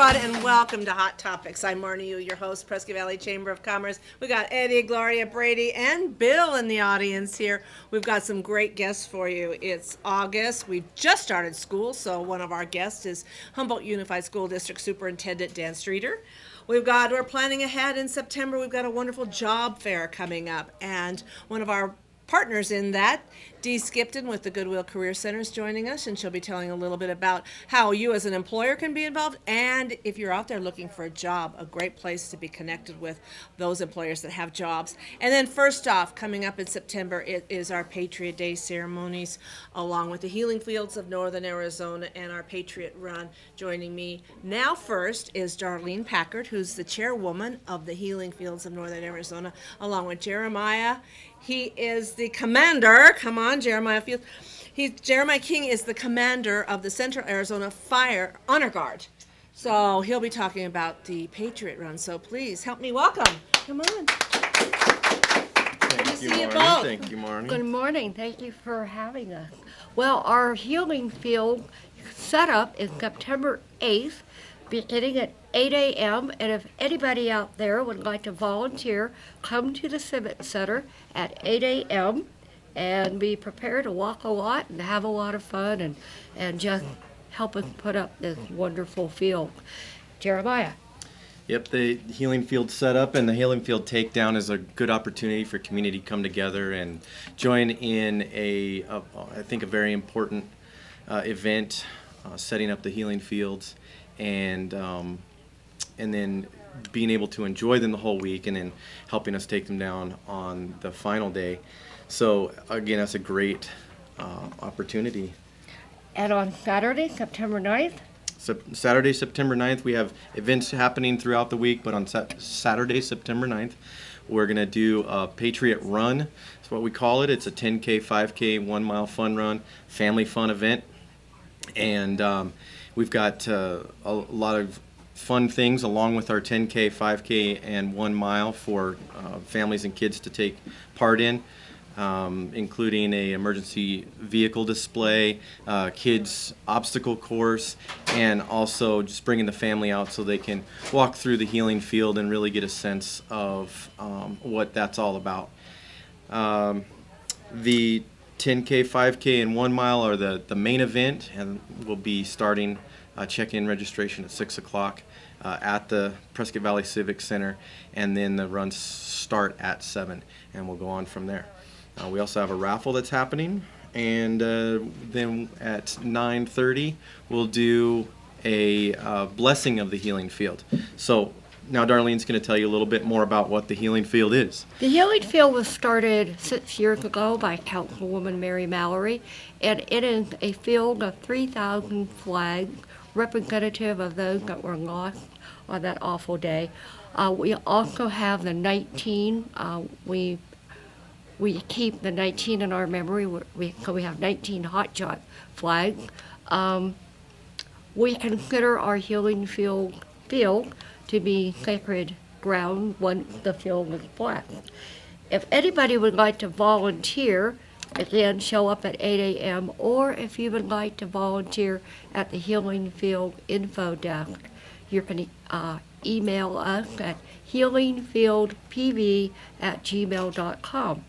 everyone, and welcome to Hot Topics. I'm Marnie Uhl, your host, Prescott Valley Chamber of Commerce. We got Eddie, Gloria, Brady, and Bill in the audience here. We've got some great guests for you. It's August. We've just started school, so one of our guests is Humboldt Unified School District Superintendent Dan Streeter. We're planning ahead in September. We've got a wonderful job fair coming up, and one of our partners in that, Dee Skipton with the Goodwill Career Center, is joining us, and she'll be telling a little bit about how you as an employer can be involved, and if you're out there looking for a job, a great place to be connected with those employers that have jobs. And then first off, coming up in September, it is our Patriot Day ceremonies, along with the Healing Fields of Northern Arizona and our Patriot Run. Joining me now first is Darlene Packard, who's the chairwoman of the Healing Fields of Northern Arizona, along with Jeremiah. He is the commander. Come on, Jeremiah Field. Jeremiah King is the commander of the Central Arizona Fire Honor Guard. So he'll be talking about the Patriot Run. So please help me welcome. Come on. Thank you, Marnie. Thank you, Marnie. Good morning. Thank you for having us. Well, our healing field setup is September 8th, beginning at 8 a.m. And if anybody out there would like to volunteer, come to the Civic Center at 8 a.m. and be prepared to walk a lot and have a lot of fun and just help us put up this wonderful field. Jeremiah. Yep, the Healing Field setup and the Healing Field takedown is a good opportunity for community to come together and join in I think a very important event, setting up the Healing Fields, and then being able to enjoy them the whole week, and then helping us take them down on the final day. So again, that's a great opportunity. And on Saturday, September 9th? Saturday, September 9th, we have events happening throughout the week, but on Saturday, September 9th, we're going to do a Patriot Run. That's what we call it. It's a 10K, 5K, 1 mile fun run, family fun event. And we've got a lot of fun things along with our 10K, 5K, and 1 mile for families and kids to take part in, including a emergency vehicle display, kids obstacle course, and also just bringing the family out so they can walk through the healing field and really get a sense of what that's all about. The 10K, 5K, and 1 mile are the main event, and we'll be starting check-in registration at 6 o'clock at the Prescott Valley Civic Center, and then the runs start at 7, and we'll go on from there. We also have a raffle that's happening, and then at 9:30 we'll do a blessing of the Healing Field. So now Darlene's going to tell you a little bit more about what the Healing Field is. The Healing Field was started 6 years ago by Councilwoman Mary Mallory, and it is a field of 3,000 flags representative of those that were lost on that awful day. We also have the 19. We keep the 19 in our memory. We have 19 hot shot flags. We consider our Healing Field to be sacred ground once the field is blessed. If anybody would like to volunteer, again, show up at 8 a.m., or if you would like to volunteer at the Healing Field info desk, you can email us at healingfieldpv@gmail.com.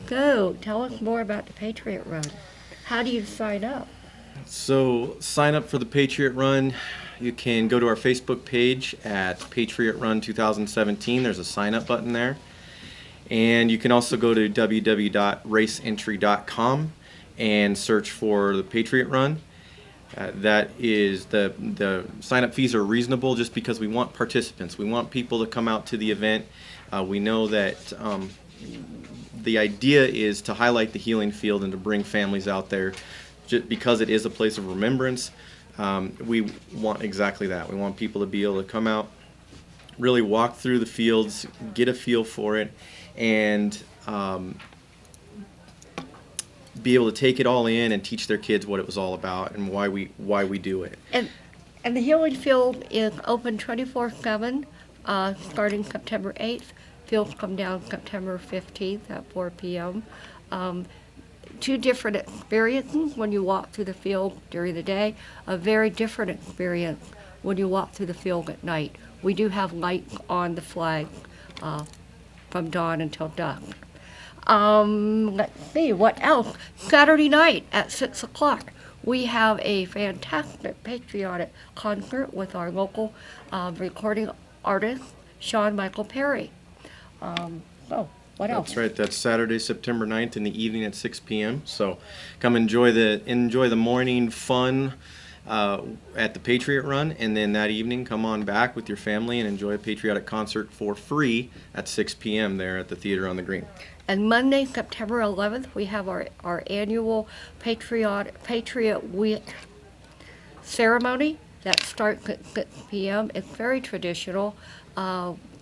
So, tell us more about the Patriot Run. How do you sign up? So, sign up for the Patriot Run. You can go to our Facebook page at Patriot Run 2017. There's a sign up button there. And you can also go to www.raceentry.com and search for the Patriot Run. That is, the sign-up fees are reasonable just because we want participants. We want people to come out to the event. We know that the idea is to highlight the healing field and to bring families out there just because it is a place of remembrance. We want exactly that. We want people to be able to come out, really walk through the fields, get a feel for it, and be able to take it all in and teach their kids what it was all about and why we do it. And the Healing Field is open 24/7, starting September 8th. Fields come down September 15th at 4 p.m. Two different experiences when you walk through the field during the day. A very different experience when you walk through the field at night. We do have lights on the flag from dawn until dusk. Let's see, what else? Saturday night at 6 o'clock, we have a fantastic patriotic concert with our local recording artist, Sean Michael Perry. What else? That's right. That's Saturday, September 9th in the evening at 6 p.m. So come enjoy the morning fun at the Patriot Run, and then that evening come on back with your family and enjoy a patriotic concert for free at 6 p.m. there at the Theater on the Green. And Monday, September 11th, we have our annual Patriot Week ceremony that starts at 6 p.m. It's very traditional.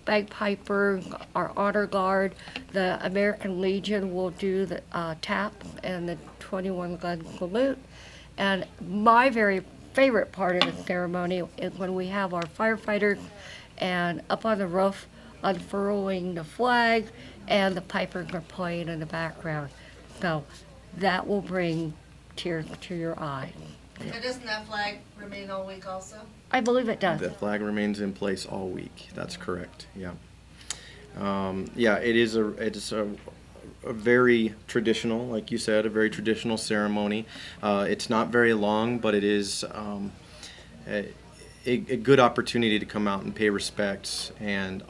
Bagpiper, our honor guard, the American Legion will do the tap and the 21-gun salute. And my very favorite part of the ceremony is when we have our firefighters and up on the roof unfurling the flag, and the pipers are playing in the background. So that will bring tears to your eyes. And doesn't that flag remain all week also? I believe it does. The flag remains in place all week. That's correct. Yeah. It is a very traditional, like you said, a very traditional ceremony. It's not very long, but it is a good opportunity to come out and pay respects and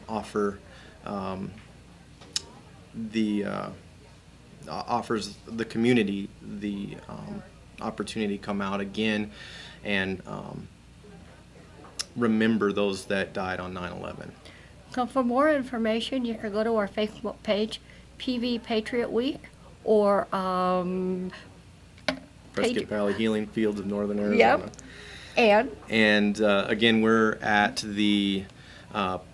offer offers the community the opportunity to come out again and remember those that died on 9/11. So for more information, you can go to our Facebook page, PV Patriot Week, or Prescott Valley Healing Fields of Northern Arizona. Yep. And again, we're at the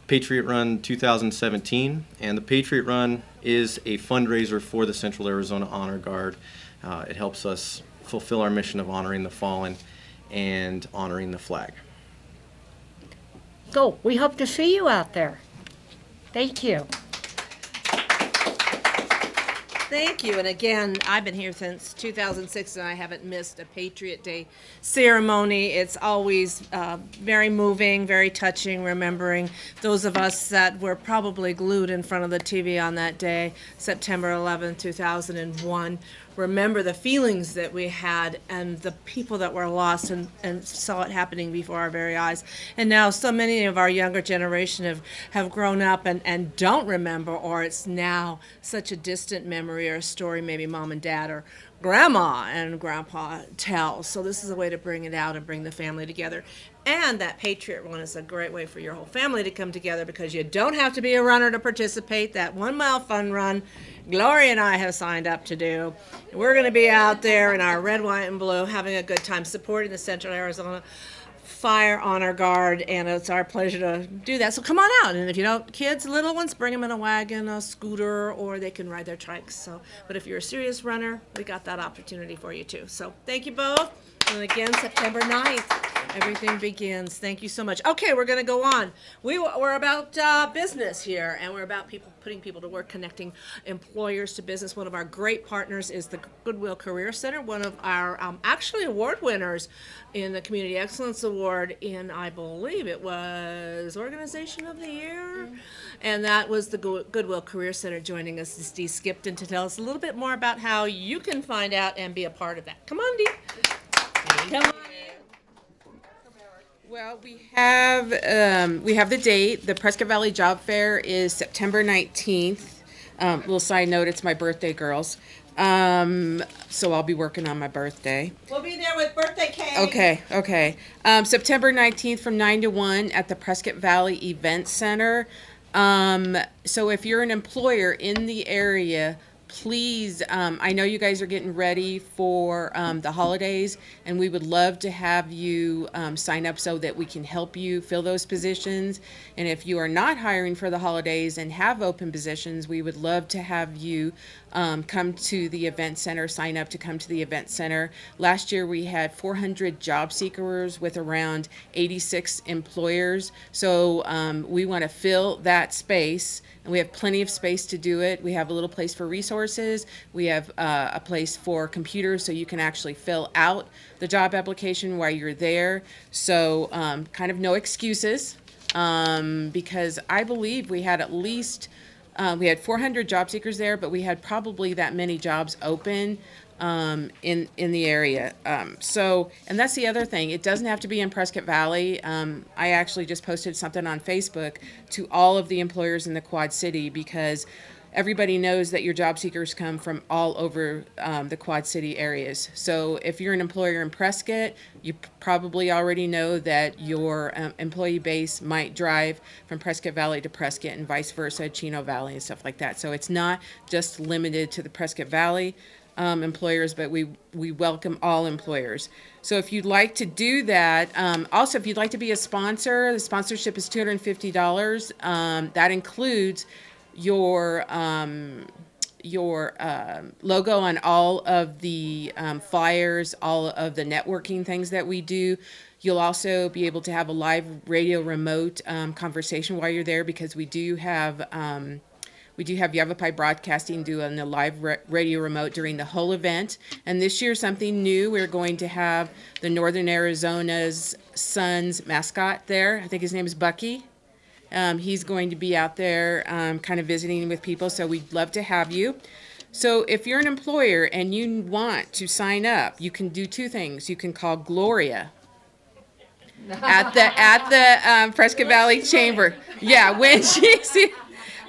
Patriot Run 2017, and the Patriot Run is a fundraiser for the Central Arizona Honor Guard. It helps us fulfill our mission of honoring the fallen and honoring the flag. So we hope to see you out there. Thank you. Thank you. And again, I've been here since 2006, and I haven't missed a Patriot Day ceremony. It's always very moving, very touching, remembering those of us that were probably glued in front of the TV on that day, September 11, 2001. Remember the feelings that we had and the people that were lost and saw it happening before our very eyes. And now so many of our younger generation have grown up and don't remember, or it's now such a distant memory or a story maybe mom and dad or grandma and grandpa tell. So this is a way to bring it out and bring the family together. And that Patriot Run is a great way for your whole family to come together, because you don't have to be a runner to participate. That 1 mile fun run Gloria and I have signed up to do. We're going to be out there in our red, white, and blue having a good time supporting the Central Arizona Fire Honor Guard, and it's our pleasure to do that. So come on out, and if you don't, kids, little ones, bring them in a wagon, a scooter, or they can ride their trikes. So, but if you're a serious runner, we got that opportunity for you too. So thank you both. And again, September 9th, everything begins. Thank you so much. Okay, we're going to go on. We're about business here, and we're about putting people to work, connecting employers to business. One of our great partners is the Goodwill Career Center, one of our actually award winners in the Community Excellence Award in, I believe it was Organization of the Year. Mm-hmm. And that was the Goodwill Career Center. Joining us is Dee Skipton to tell us a little bit more about how you can find out and be a part of that. Come on, Dee. Come on. Well, we have the date. The Prescott Valley Job Fair is September 19th. Little side note, it's my birthday, girls. So I'll be working on my birthday. We'll be there with birthday cake. Okay. September 19th from 9 to 1 at the Prescott Valley Event Center. So if you're an employer in the area, please, I know you guys are getting ready for the holidays, and we would love to have you sign up so that we can help you fill those positions. And if you are not hiring for the holidays and have open positions, we would love to have you come to the event center, sign up to come to the event center. Last year we had 400 job seekers with around 86 employers. So we want to fill that space, and we have plenty of space to do it. We have a little place for resources. We have a place for computers so you can actually fill out the job application while you're there. So kind of no excuses, because I believe we had at least we had 400 job seekers there, but we had probably that many jobs open in the area. And that's the other thing. It doesn't have to be in Prescott Valley. I actually just posted something on Facebook to all of the employers in the Quad City, because everybody knows that your job seekers come from all over the Quad City areas. So if you're an employer in Prescott, you probably already know that your employee base might drive from Prescott Valley to Prescott and vice versa, Chino Valley and stuff like that. So it's not just limited to the Prescott Valley employers, but we welcome all employers. So if you'd like to do that, also if you'd like to be a sponsor, the sponsorship is $250. That includes your logo on all of the flyers, all of the networking things that we do. You'll also be able to have a live radio remote conversation while you're there, because we do have Yavapai Broadcasting doing the live radio remote during the whole event. And this year, something new, we're going to have the Northern Arizona's Suns mascot there. I think his name is Bucky. He's going to be out there kind of visiting with people, so we'd love to have you. So if you're an employer and you want to sign up, you can do two things. You can call Gloria at the Prescott Valley Chamber. Yeah, when she's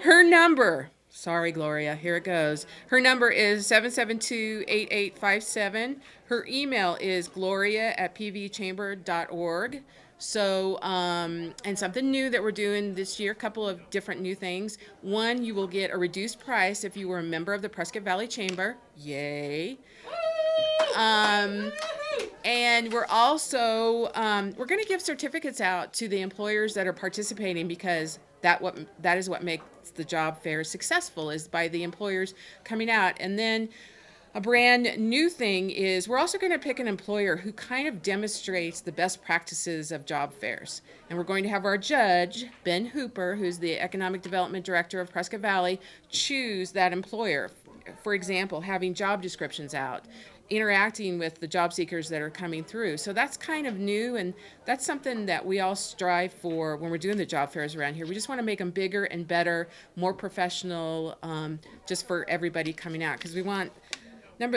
her number, sorry, Gloria, here it goes. Her number is 772-8857. Her email is gloria@pvchamber.org. So, and something new that we're doing this year, a couple of different new things. One, you will get a reduced price if you were a member of the Prescott Valley Chamber. Yay. And we're also, we're going to give certificates out to the employers that are participating, because that is what makes the job fair successful, is by the employers coming out. And then a brand new thing is we're also going to pick an employer who kind of demonstrates the best practices of job fairs. And we're going to have our judge, Ben Hooper, who's the Economic Development Director of Prescott Valley, choose that employer. For example, having job descriptions out, interacting with the job seekers that are coming through. So that's kind of new, and that's something that we all strive for when we're doing the job fairs around here. We just want to make them bigger and better, more professional, just for everybody coming out, because we want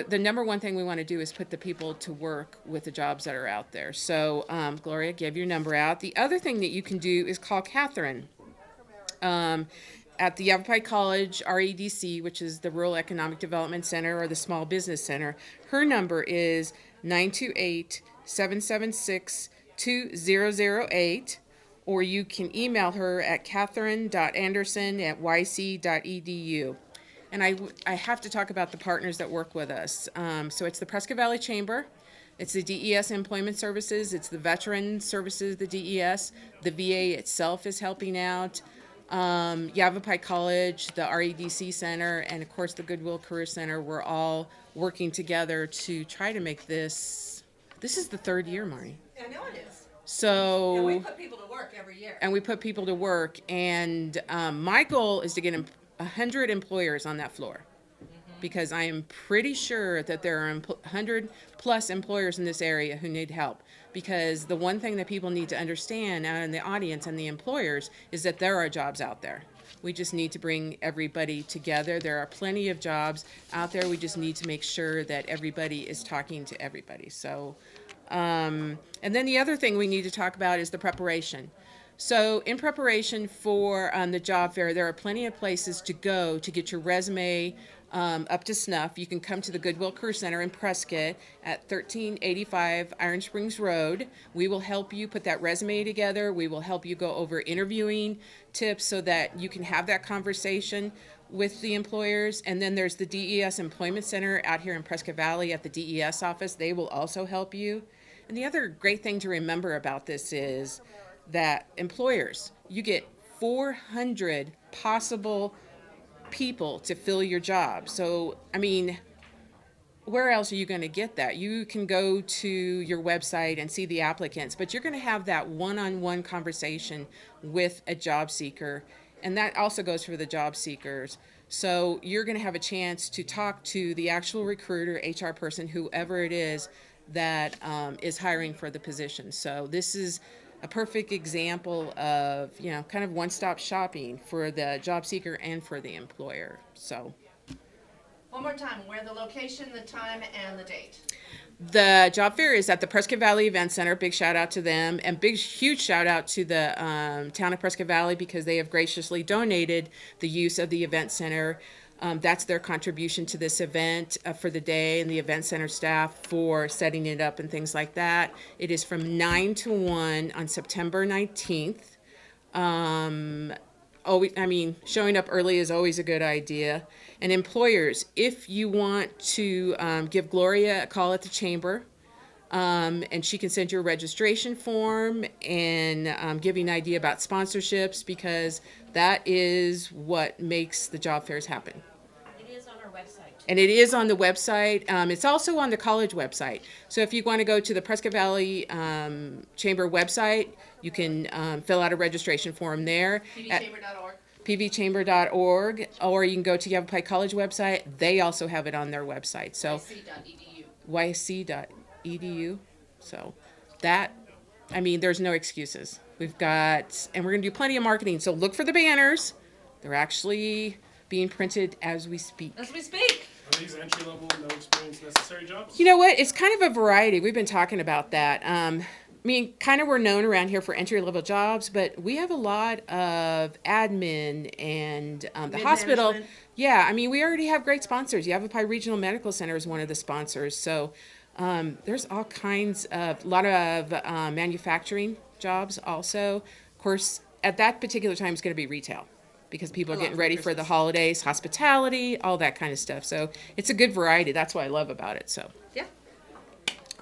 the number one thing we want to do is put the people to work with the jobs that are out there. So Gloria, give your number out. The other thing that you can do is call Catherine at the Yavapai College REDC, which is the Rural Economic Development Center or the Small Business Center. Her number is 928-776-2008, or you can email her at catherine.anderson@yc.edu. And I have to talk about the partners that work with us. So it's the Prescott Valley Chamber, it's the DES Employment Services, it's the Veteran Services, the DES, the VA itself is helping out, Yavapai College, the REDC Center, and of course the Goodwill Career Center. We're all working together to try to make this is the third year, Marnie. I know it is. So And we put people to work every year. And my goal is to get 100 employers on that floor, because I am pretty sure that there are 100 plus employers in this area who need help. Because the one thing that people need to understand out in the audience and the employers is that there are jobs out there. We just need to bring everybody together. There are plenty of jobs out there. We just need to make sure that everybody is talking to everybody. So, and then the other thing we need to talk about is the preparation. So in preparation for the job fair, there are plenty of places to go to get your resume up to snuff. You can come to the Goodwill Career Center in Prescott at 1385 Iron Springs Road. We will help you put that resume together. We will help you go over interviewing tips so that you can have that conversation with the employers. And then there's the DES Employment Center out here in Prescott Valley at the DES office. They will also help you. And the other great thing to remember about this is that employers, you get 400 possible people to fill your job. So, I mean, where else are you going to get that? You can go to your website and see the applicants, but you're going to have that one-on-one conversation with a job seeker. And that also goes for the job seekers. So you're going to have a chance to talk to the actual recruiter, HR person, whoever it is that is hiring for the position. So this is a perfect example of, kind of one-stop shopping for the job seeker and for the employer. So One more time, where the location, the time, and the date. the job fair is at the Prescott Valley Event Center. Big shout out to them, and huge shout out to the town of Prescott Valley, because they have graciously donated the use of the event center. That's their contribution to this event for the day, and the event center staff for setting it up and things like that. It is from 9 to 1 on September 19th. Showing up early is always a good idea. And employers, if you want to give Gloria a call at the chamber, and she can send you a registration form and give you an idea about sponsorships, because that is what makes the job fairs happen. It is on our website. And it is on the website. It's also on the college website. So if you want to go to the Prescott Valley Chamber website, you can fill out a registration form there. pvchamber.org. pvchamber.org, or you can go to Yavapai College website. They also have it on their website. So ysc.edu. So there's no excuses. We're going to do plenty of marketing. So look for the banners. They're actually being printed as we speak. As we speak. Are these entry-level, no experience necessary jobs? You know what? It's kind of a variety. We've been talking about that. We're known around here for entry-level jobs, but we have a lot of admin and the hospital. Mid-management. Yeah, we already have great sponsors. Yavapai Regional Medical Center is one of the sponsors. So there's all kinds of, a lot of manufacturing jobs also. Of course, at that particular time, it's going to be retail, because people are getting ready for the holidays, hospitality, all that kind of stuff. So it's a good variety. That's what I love about it. So Yeah.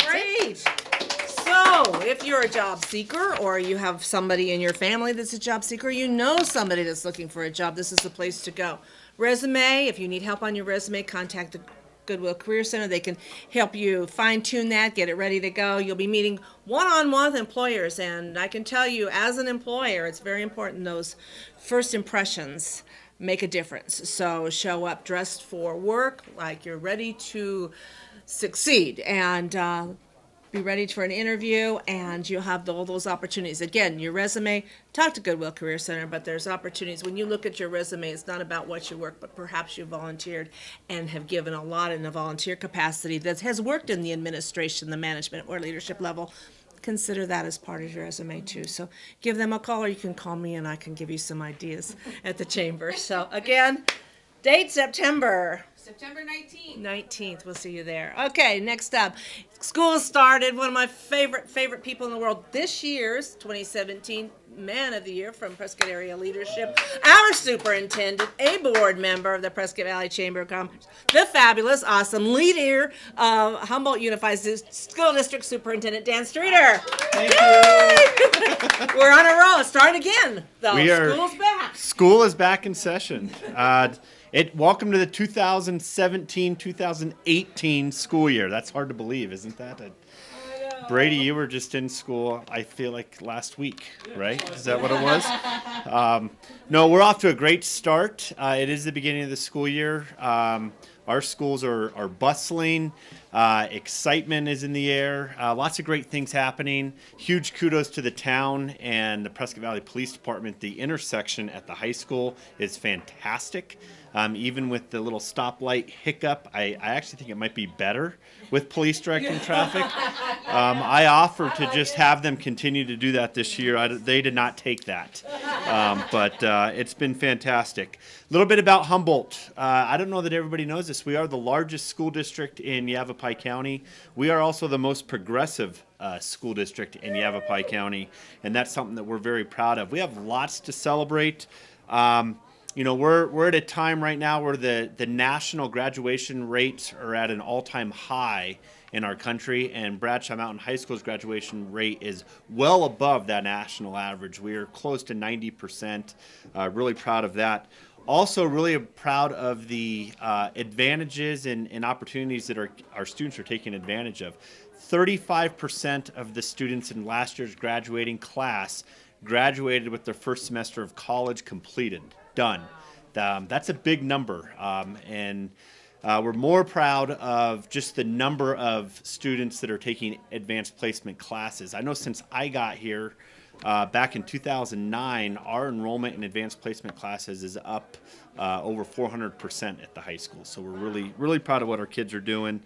Great. So, if you're a job seeker, or you have somebody in your family that's a job seeker, you know somebody that's looking for a job, this is the place to go. Resume, if you need help on your resume, contact the Goodwill Career Center. They can help you fine-tune that, get it ready to go. You'll be meeting one-on-one with employers, and I can tell you, as an employer, it's very important those first impressions make a difference. So show up dressed for work, like you're ready to succeed, and be ready for an interview, and you'll have all those opportunities. Again, your resume, talk to Goodwill Career Center, but there's opportunities. When you look at your resume, it's not about what you work, but perhaps you volunteered and have given a lot in a volunteer capacity that has worked in the administration, the management, or leadership level. Consider that as part of your resume too. So give them a call, or you can call me and I can give you some ideas at the chamber. So again, date September 19th. We'll see you there. Okay, next up. School started. One of my favorite people in the world. This year's 2017 Man of the Year from Prescott Area Leadership. Our superintendent, a board member of the Prescott Valley Chamber of Commerce. The fabulous, awesome leader of Humboldt Unified School District Superintendent Dan Streeter. Thank you. We're on a roll. Start again, though. We are- School's back. School is back in session. Welcome to the 2017-2018 school year. That's hard to believe, isn't that? Brady, you were just in school, I feel like last week, right? Is that what it was? No, we're off to a great start. It is the beginning of the school year. Our schools are bustling. Excitement is in the air. Lots of great things happening. Huge kudos to the town and the Prescott Valley Police Department. The intersection at the high school is fantastic. Even with the little stoplight hiccup, I actually think it might be better with police directing traffic. I offered to just have them continue to do that this year. They did not take that. But it's been fantastic. A little bit about Humboldt. I don't know that everybody knows this. We are the largest school district in Yavapai County. We are also the most progressive school district in Yavapai County, and that's something that we're very proud of. We have lots to celebrate. We're at a time right now where the national graduation rates are at an all-time high in our country, and Bradshaw Mountain High School's graduation rate is well above that national average. We are close to 90%. Really proud of that. Also, really proud of the advantages and opportunities that our students are taking advantage of. 35% of the students in last year's graduating class graduated with their first semester of college completed. done. That's a big number, and we're more proud of just the number of students that are taking advanced placement classes. I know since I got here back in 2009, our enrollment in advanced placement classes is up over 400% at the high school. So we're really, really proud of what our kids are doing.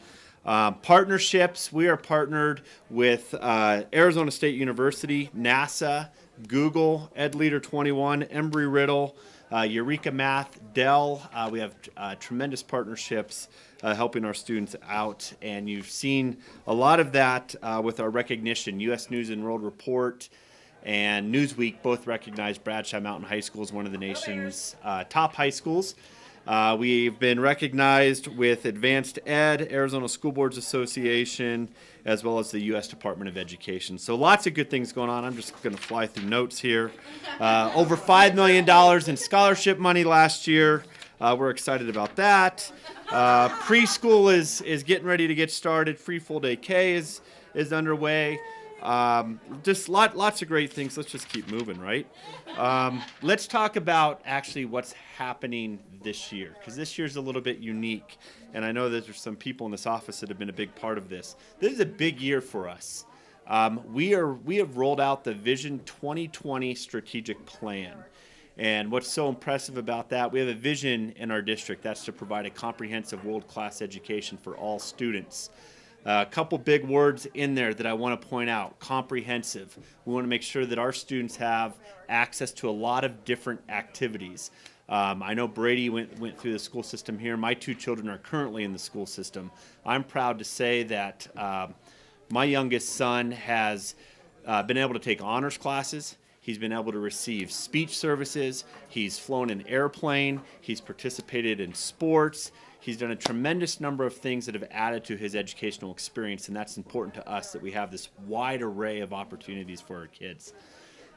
Partnerships, we are partnered with Arizona State University, NASA, Google, EdLeader 21, Embry-Riddle, Eureka Math, Dell. We have tremendous partnerships helping our students out, and you've seen a lot of that with our recognition. U.S. News and World Report and Newsweek both recognize Bradshaw Mountain High School as one of the nation's top high schools. We've been recognized with Advanced Ed, Arizona School Boards Association, as well as the U.S. Department of Education. So lots of good things going on. I'm just going to fly through notes here. Over $5 million in scholarship money last year. We're excited about that. Preschool is getting ready to get started. Free full day K is underway. Just lots of great things. Let's just keep moving, right? Let's talk about actually what's happening this year, because this year's a little bit unique, and I know that there's some people in this office that have been a big part of this. This is a big year for us. We have rolled out the Vision 2020 strategic plan. And what's so impressive about that, we have a vision in our district that's to provide a comprehensive world-class education for all students. A couple big words in there that I want to point out. Comprehensive. We want to make sure that our students have access to a lot of different activities. I know Brady went through the school system here. My two children are currently in the school system. I'm proud to say that my youngest son has been able to take honors classes. He's been able to receive speech services. He's flown an airplane. He's participated in sports. He's done a tremendous number of things that have added to his educational experience, and that's important to us that we have this wide array of opportunities for our kids.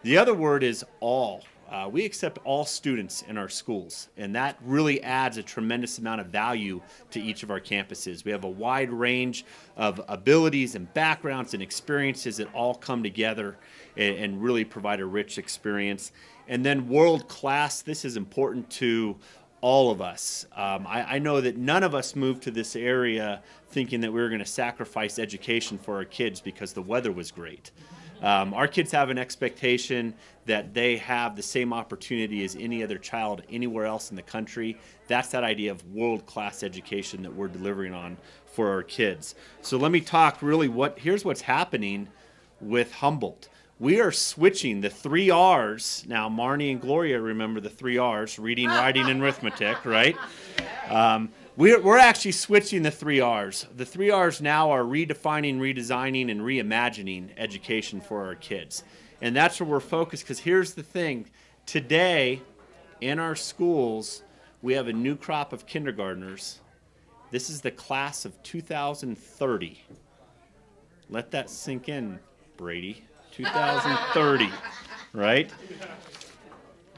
The other word is all. We accept all students in our schools, and that really adds a tremendous amount of value to each of our campuses. We have a wide range of abilities and backgrounds and experiences that all come together and really provide a rich experience. And then world class, this is important to all of us. I know that none of us moved to this area thinking that we were going to sacrifice education for our kids because the weather was great. Our kids have an expectation that they have the same opportunity as any other child anywhere else in the country. That's that idea of world-class education that we're delivering on for our kids. So let me talk really here's what's happening with Humboldt. We are switching the 3 R's. Now, Marnie and Gloria remember the 3 R's, reading, writing, and arithmetic, right? We're actually switching the 3 R's. The 3 R's now are redefining, redesigning, and reimagining education for our kids. And that's where we're focused, because here's the thing. Today, in our schools, we have a new crop of kindergartners. This is the class of 2030. Let that sink in, Brady. 2030, right?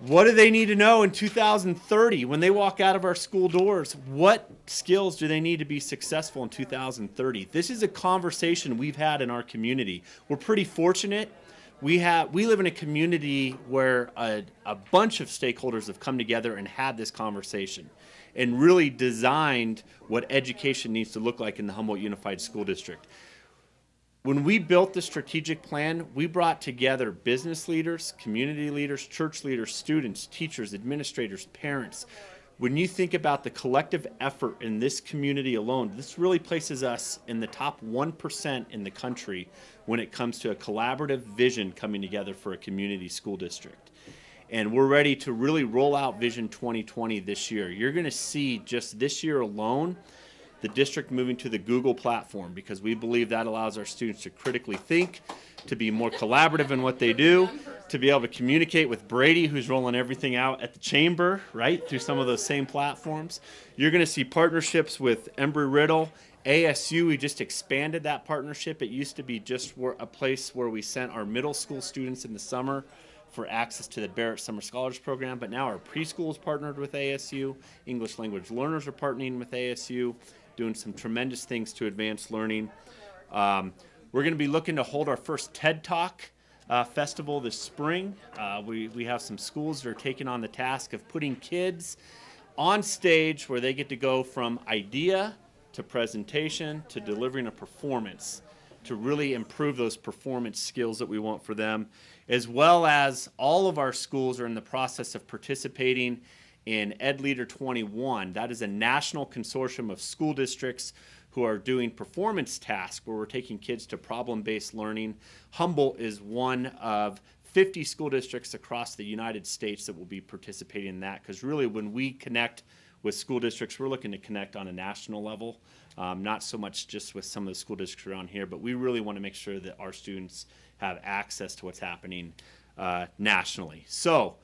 What do they need to know in 2030 when they walk out of our school doors? What skills do they need to be successful in 2030? This is a conversation we've had in our community. We're pretty fortunate. We live in a community where a bunch of stakeholders have come together and had this conversation and really designed what education needs to look like in the Humboldt Unified School District. When we built the strategic plan, we brought together business leaders, community leaders, church leaders, students, teachers, administrators, parents. When you think about the collective effort in this community alone, this really places us in the top 1% in the country when it comes to a collaborative vision coming together for a community school district. And we're ready to really roll out Vision 2020 this year. You're going to see just this year alone the district moving to the Google platform, because we believe that allows our students to critically think, to be more collaborative in what they do, to be able to communicate with Brady, who's rolling everything out at the chamber, right, through some of those same platforms. You're going to see partnerships with Embry-Riddle, ASU. We just expanded that partnership. It used to be just a place where we sent our middle school students in the summer for access to the Barrett Summer Scholars Program, but now our preschool is partnered with ASU. English language learners are partnering with ASU, doing some tremendous things to advance learning. We're going to be looking to hold our first TED Talk festival this spring. We have some schools that are taking on the task of putting kids on stage where they get to go from idea to presentation to delivering a performance to really improve those performance skills that we want for them, as well as all of our schools are in the process of participating in Ed Leader 21. That is a national consortium of school districts who are doing performance tasks where we're taking kids to problem-based learning. Humboldt is one of 50 school districts across the United States that will be participating in that, because really when we connect with school districts, we're looking to connect on a national level, not so much just with some of the school districts around here, but we really want to make sure that our students have access to what's happening nationally. So,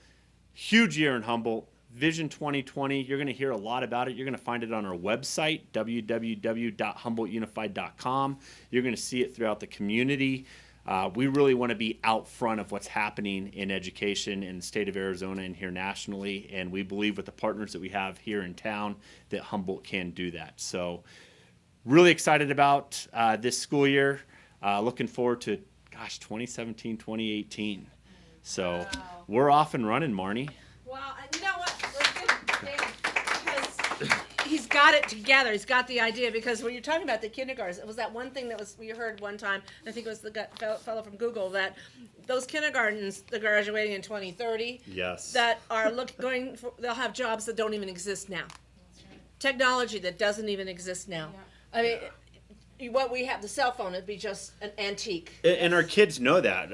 huge year in Humboldt. Vision 2020, you're going to hear a lot about it. You're going to find it on our website, www.humboldtunified.com. You're going to see it throughout the community. We really want to be out front of what's happening in education in the state of Arizona and here nationally, and we believe with the partners that we have here in town that Humboldt can do that. So really excited about this school year. Looking forward to, 2017, 2018. So we're off and running, Marnie. Well, you know what? Let's give Dave, because he's got it together. He's got the idea. Because when you're talking about the kindergartens, it was that one thing that was we heard one time. I think it was the fellow from Google that those kindergartens that are graduating in 2030. Yes. That are they'll have jobs that don't even exist now. Technology that doesn't even exist now. I mean. What we have, the cell phone, it'd be just an antique. And our kids know that.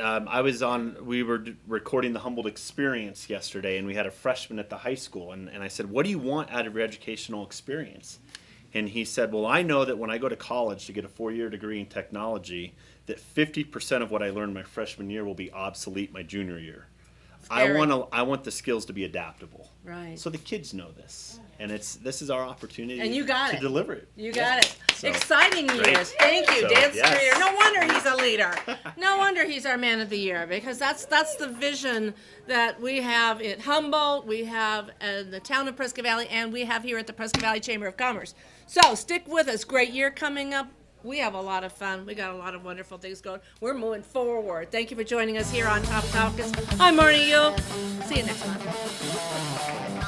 We were recording the Humboldt Experience yesterday, and we had a freshman at the high school, and I said, what do you want out of your educational experience? And he said, well, I know that when I go to college to get a 4-year degree in technology, that 50% of what I learned my freshman year will be obsolete my junior year. I want the skills to be adaptable. Right. So the kids know this, and this is our opportunity And you got to it. deliver it. You got it. So, Exciting great. years. Thank you, So, Dance yes. Career. No wonder he's a leader. No wonder he's our man of the year, because that's the vision that we have at Humboldt, we have in the town of Prescott Valley, and we have here at the Prescott Valley Chamber of Commerce. So stick with us. Great year coming up. We have a lot of fun. We got a lot of wonderful things going. We're moving forward. Thank you for joining us here on Top Topics. I'm Marnie Uhl. See you next month.